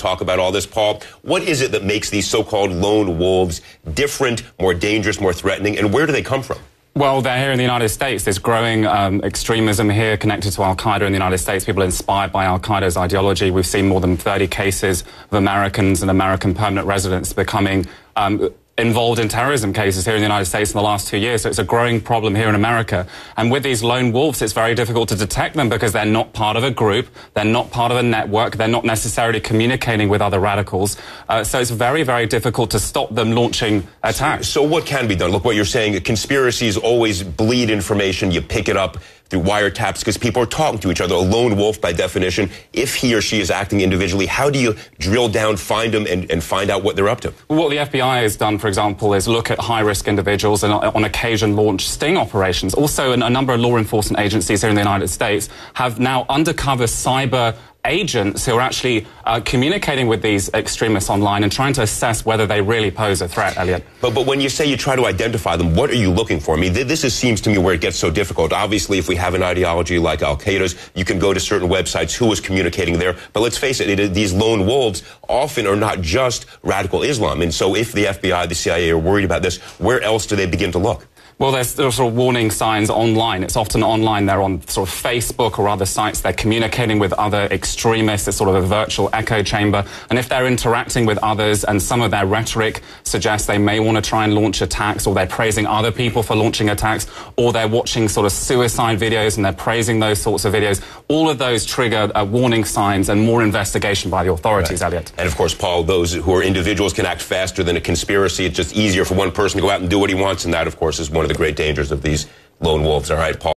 talk about all this, Paul. What is it that makes these so-called lone wolves different, more dangerous, more threatening, and where do they come from? Well, they're here in the United States. There's growing extremism here connected to Al-Qaeda in the United States. People inspired by Al-Qaeda's ideology. We've seen more than 30 cases of Americans and American permanent residents becoming involved in terrorism cases here in the United States in the last 2 years. So it's a growing problem here in America. And with these lone wolves, it's very difficult to detect them because they're not part of a group, they're not part of a network, they're not necessarily communicating with other radicals. So it's very, very difficult to stop them launching attacks. So what can be done? Look, what you're saying, conspiracies always bleed information. You pick it up through wiretaps because people are talking to each other. A lone wolf, by definition, if he or she is acting individually, how do you drill down, find them, and find out what they're up to? What the FBI has done, for example, is look at high-risk individuals and on occasion launch sting operations. Also, a number of law enforcement agencies here in the United States have now undercover cyber agents who are actually communicating with these extremists online and trying to assess whether they really pose a threat, Elliot. But when you say you try to identify them, what are you looking for? I mean, seems to me where it gets so difficult. Obviously, if we have an ideology like Al-Qaeda's, you can go to certain websites, who is communicating there. But let's face it, these lone wolves often are not just radical Islam. And so if the FBI, the CIA are worried about this, where else do they begin to look? Well, there's sort of warning signs online. It's often online. They're on sort of Facebook or other sites. They're communicating with other extremists. It's sort of a virtual echo chamber. And if they're interacting with others and some of their rhetoric suggests they may want to try and launch attacks, or they're praising other people for launching attacks, or they're watching sort of suicide videos and they're praising those sorts of videos, all of those trigger warning signs and more investigation by the authorities, right. Elliot. And of course, Paul, those who are individuals can act faster than a conspiracy. It's just easier for one person to go out and do what he wants, and that, of course, is one of the great dangers of these lone wolves. All right, Paul.